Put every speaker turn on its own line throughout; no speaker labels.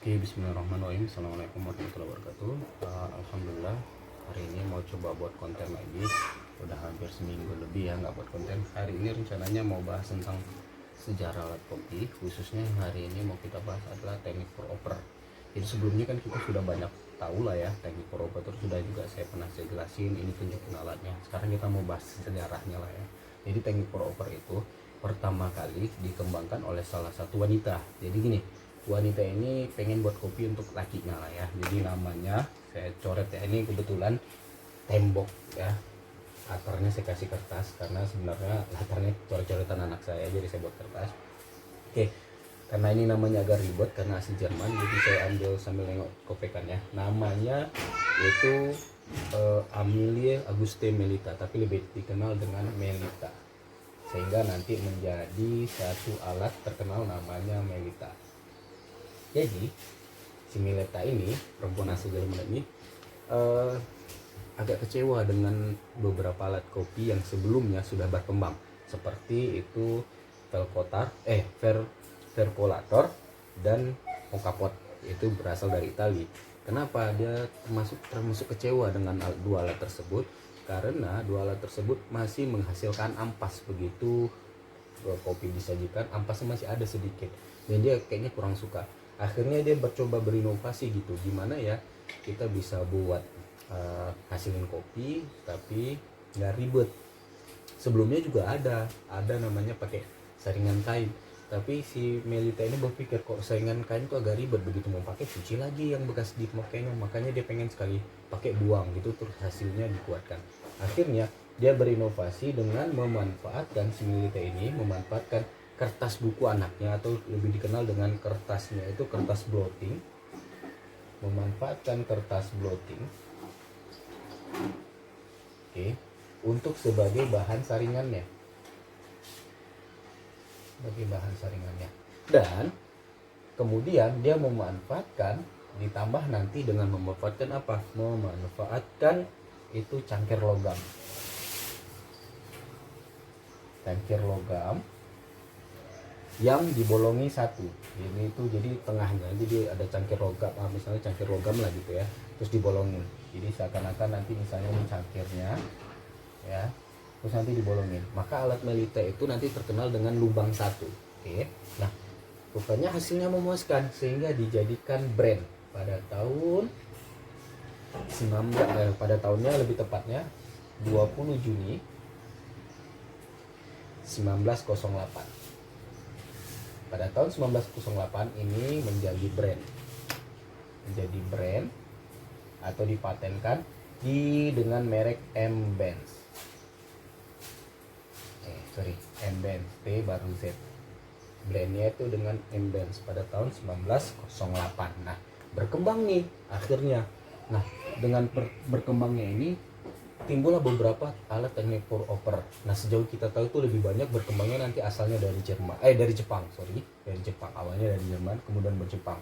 Oke, bismillahirrahmanirrahim. Assalamualaikum warahmatullahi wabarakatuh. Alhamdulillah, hari ini mau coba buat konten lagi. Udah hampir seminggu lebih ya nggak buat konten. Hari ini rencananya mau bahas tentang sejarah alat kopi. Khususnya hari ini mau kita bahas adalah teknik pour over. Jadi sebelumnya kan kita sudah banyak tahu lah ya teknik pour over, terus sudah juga saya pernah jelasin, ini tunjukin alatnya. Sekarang kita mau bahas sejarahnya lah ya. Jadi teknik pour over itu pertama kali dikembangkan oleh salah satu wanita. Jadi gini, wanita ini pengen buat kopi untuk lakinya lah ya, jadi namanya saya coret ya, ini kebetulan tembok ya, latarnya saya kasih kertas karena sebenarnya latarnya coret-coretan anak saya, jadi saya buat kertas. Oke, karena ini namanya agak ribet karena asli Jerman, jadi saya ambil sambil nengok kopekannya. Namanya yaitu Amelie Auguste Melita, tapi lebih dikenal dengan Melita, sehingga nanti menjadi satu alat terkenal namanya Melita. Jadi si Mileta ini, perempuan asli Jerman ini, agak kecewa dengan beberapa alat kopi yang sebelumnya sudah berkembang, seperti itu Vercolator dan Mocapot, itu berasal dari Italia. Kenapa dia termasuk kecewa dengan dua alat tersebut? Karena dua alat tersebut masih menghasilkan ampas. Begitu kopi disajikan, ampasnya masih ada sedikit, dan dia kayaknya kurang suka. Akhirnya dia mencoba berinovasi gitu, gimana ya kita bisa buat hasilin kopi tapi nggak ribet. Sebelumnya juga ada namanya pakai saringan kain, tapi si Melita ini berpikir kok saringan kain itu agak ribet, begitu mau pakai cuci lagi yang bekas dimakainya, makanya dia pengen sekali pakai buang gitu, terus hasilnya dikuatkan. Akhirnya dia berinovasi dengan memanfaatkan, si Melita ini memanfaatkan kertas buku anaknya, atau lebih dikenal dengan kertasnya itu kertas blotting. Memanfaatkan kertas blotting, oke, untuk sebagai bahan saringannya, dan kemudian dia memanfaatkan, ditambah nanti dengan memanfaatkan apa? Memanfaatkan itu cangkir logam yang dibolongi satu. Ini itu jadi tengahnya, jadi ada cangkir logam, misalnya cangkir logam lah gitu ya, terus dibolongin. Jadi seakan-akan nanti misalnya ini cangkirnya ya, terus nanti dibolongin. Maka alat Melita itu nanti terkenal dengan lubang satu. Oke. Nah, rupanya hasilnya memuaskan sehingga dijadikan brand pada tahun pada tahunnya lebih tepatnya 20 Juni 1908. Pada tahun 1908 ini menjadi brand atau dipatenkan dengan merek M. Benz. M. Benz, T baru Z. Brandnya itu dengan M. Benz pada tahun 1908. Nah, berkembang nih akhirnya. Nah, dengan berkembangnya ini timbullah beberapa alat teknik pour over. Nah, sejauh kita tahu itu lebih banyak berkembangnya nanti asalnya dari Jepang. Awalnya dari Jerman, kemudian berjepang.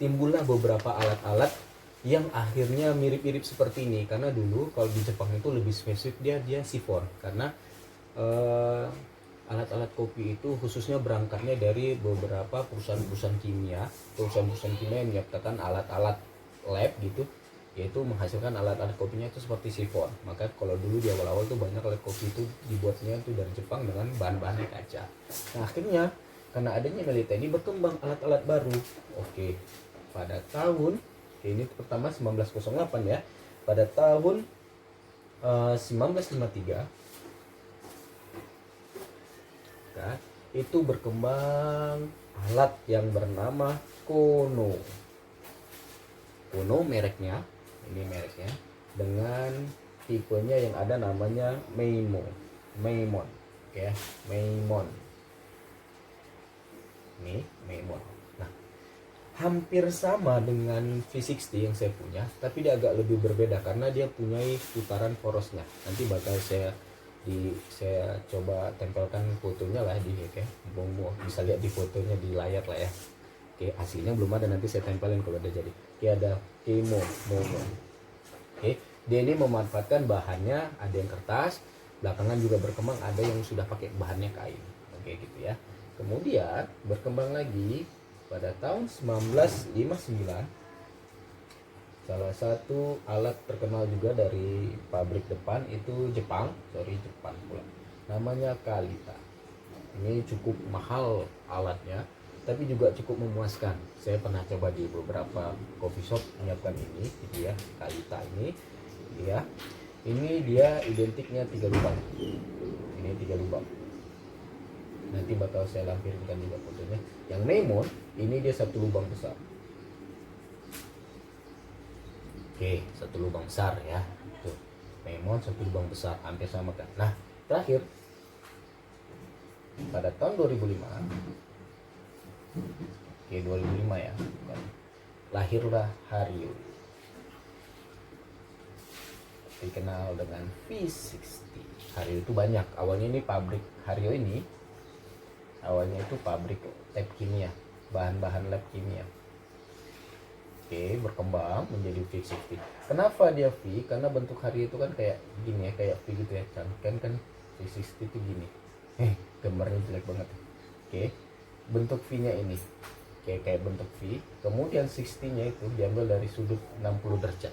Timbullah beberapa alat-alat yang akhirnya mirip-mirip seperti ini, karena dulu kalau di Jepang itu lebih spesifik, dia sifon, karena alat-alat kopi itu khususnya berangkatnya dari beberapa perusahaan-perusahaan kimia yang menyediakan alat-alat lab gitu, yaitu menghasilkan alat-alat kopinya itu seperti sifon. Maka kalau dulu di awal-awal tuh banyak alat kopi itu dibuatnya itu dari Jepang dengan bahan-bahannya kaca. Nah, akhirnya karena adanya Melita ini berkembang alat-alat baru. Oke, pada tahun ini pertama 1908 ya. Pada tahun 1953 nah, itu berkembang alat yang bernama Kono mereknya, dengan tipenya yang ada namanya Meimon, ya, Meimon. Nah, hampir sama dengan V60 yang saya punya, tapi dia agak lebih berbeda karena dia punya putaran porosnya. Nanti bakal saya coba tempelkan fotonya lah di, bisa lihat di fotonya di layar lah ya. Oke, hasilnya belum ada, nanti saya tempelin kalau udah jadi. Oke, ada Momo. Oke, dia ini memanfaatkan bahannya ada yang kertas, belakangan juga berkembang ada yang sudah pakai bahannya kain. Oke, gitu ya. Kemudian berkembang lagi pada tahun 1959 salah satu alat terkenal juga dari pabrik depan itu Jepang pula, namanya Kalita. Ini cukup mahal alatnya, tapi juga cukup memuaskan. Saya pernah coba di beberapa coffee shop menyiapkan ini, gitu ya, Kalita ini, ya. Ini dia identiknya 3 lubang. Ini 3 lubang. Nanti bakal saya lampirkan juga fotonya. Yang Neimon ini dia 1 lubang besar. Oke, 1 lubang besar ya. Tuh, Neimon 1 lubang besar, hampir sama kan. Nah, terakhir pada tahun 2005, oke 2005 ya, lahirlah Hario, dikenal dengan V60. Hario itu banyak. Awalnya ini pabrik Hario ini, awalnya itu pabrik lab kimia, bahan-bahan lab kimia. Oke, berkembang menjadi V60. Kenapa dia V? Karena bentuk Hario itu kan kayak gini ya, kayak V gitu ya. Kan V60 itu gini. Gambarnya jelek banget. Oke, bentuk V-nya ini. Oke, kayak bentuk V. Kemudian 60-nya itu diambil dari sudut 60 derajat.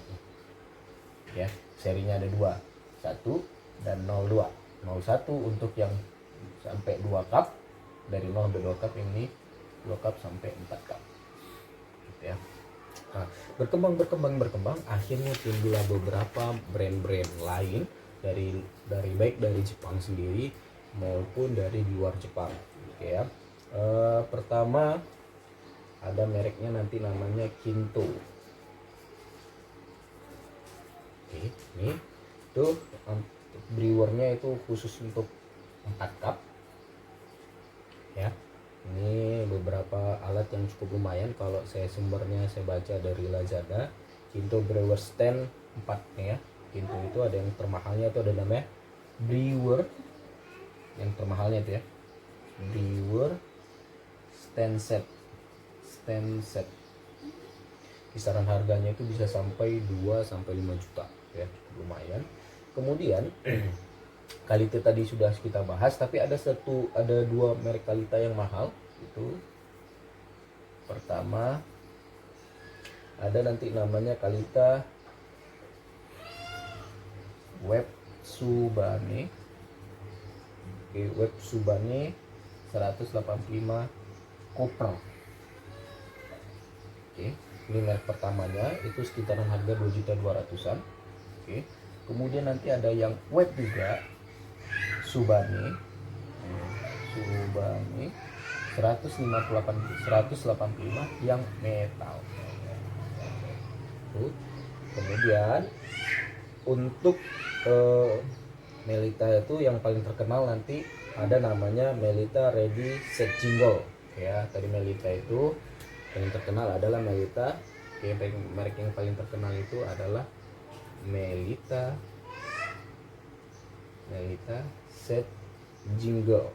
Ya, serinya ada 2. 1 dan 02. 01 untuk yang sampai 2 cup. Dari 0 sampai 2 cup, ini 2 cup sampai 4 cup. Gitu ya. Nah, berkembang, akhirnya timbullah beberapa brand-brand lain dari baik dari Jepang sendiri maupun dari luar Jepang. Oke ya. Pertama ada mereknya nanti namanya Kinto. Oke, ini tuh brewernya itu khusus untuk 4 cup. Ya. Ini beberapa alat yang cukup lumayan. Kalau saya sumbernya saya baca dari Lazada, Kinto Brewer Stand 4 nih ya. Kinto itu ada yang termahalnya itu ada namanya Brewer, yang termahalnya itu ya, Brewer Stand Set. Kisaran harganya itu bisa sampai 2 sampai 5 juta ya, lumayan. Kemudian Kalita tadi sudah kita bahas, tapi ada 2 merek Kalita yang mahal. Itu pertama ada nanti namanya Kalita Web Tsubane. Oke, Web Tsubane 185 Copper. Oke, ini merek pertamanya itu sekitaran harga 2.200-an. Oke. Kemudian nanti ada yang web juga, Tsubane 185 yang metal. Kemudian untuk Melita itu yang paling terkenal nanti ada namanya Melita Ready Set Jingle ya. Tadi Melita itu yang terkenal adalah Melita. Merek yang paling terkenal itu adalah Melita Set Jingle.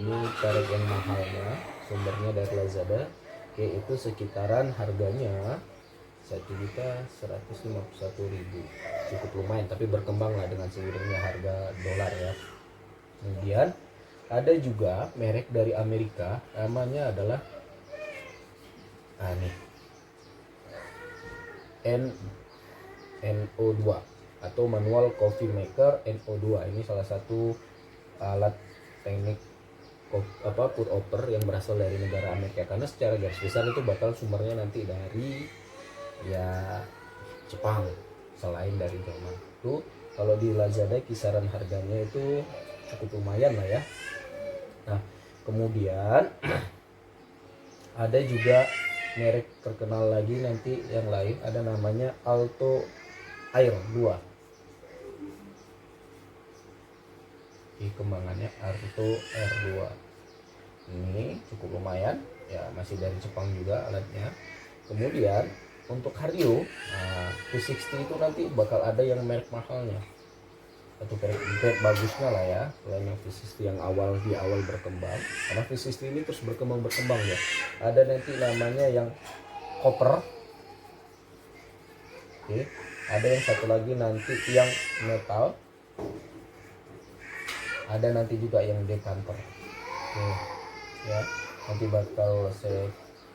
Ini tarif yang mahalnya, sumbernya dari Lazada. Oke, itu sekitaran harganya 1.151.000. Cukup lumayan, tapi berkembang lah dengan seiringnya harga dolar ya. Kemudian ada juga merek dari Amerika, namanya adalah NO2 atau Manual Coffee Maker NO2. Ini salah satu alat teknik pour over yang berasal dari negara Amerika, karena secara garis besar itu bakal sumbernya nanti dari ya Jepang selain dari Jerman. Itu kalau di Lazada kisaran harganya itu cukup lumayan lah ya. Nah, kemudian ada juga merek terkenal lagi nanti yang lain, ada namanya Alto Air 2. Kembangannya Alto Air 2. Ini cukup lumayan ya, masih dari Jepang juga alatnya. Kemudian untuk Hario, V60 itu nanti bakal ada yang merek mahalnya atau grade bagusnya lah ya, selain yang V60 yang di awal berkembang. Karena V60 ini terus berkembang ya. Ada nanti namanya yang copper. Oke, ada yang satu lagi nanti yang metal. ada nanti juga yang dekanter. Oke, ya nanti bakal saya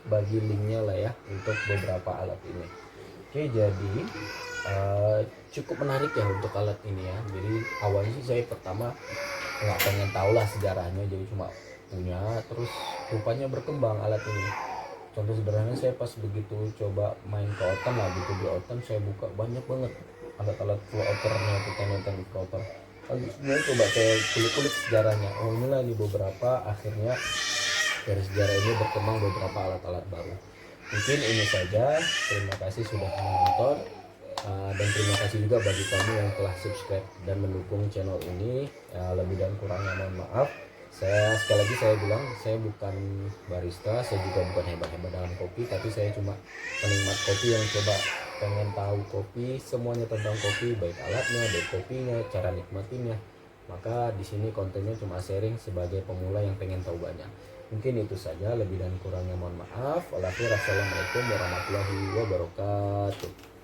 bagi linknya lah ya untuk beberapa alat ini. Oke, jadi cukup menarik ya untuk alat ini ya. Jadi awalnya sih saya pertama nggak pengen tahu lah sejarahnya, jadi cuma punya, terus rupanya berkembang alat ini. Contoh sederhana, saya pas begitu coba main ke Otan lah gitu, di Otan saya buka banyak banget alat-alat full outernya, tenten full outer. Lalu sebenarnya coba saya kulik-kulik sejarahnya, oh inilah ini beberapa, akhirnya dari sejarah ini berkembang beberapa alat-alat baru. Mungkin ini saja, terima kasih sudah menonton. Dan terima kasih juga bagi kamu yang telah subscribe dan mendukung channel ini. Lebih dan kurangnya mohon maaf. Saya sekali lagi saya bilang, saya bukan barista, saya juga bukan hebat-hebat dalam kopi, tapi saya cuma penikmat kopi yang coba pengen tahu kopi, semuanya tentang kopi, baik alatnya, baik kopinya, cara nikmatinya. Maka di sini kontennya cuma sharing sebagai pemula yang pengen tahu banyak. Mungkin itu saja, lebih dan kurangnya mohon maaf. Assalamualaikum warahmatullahi wabarakatuh.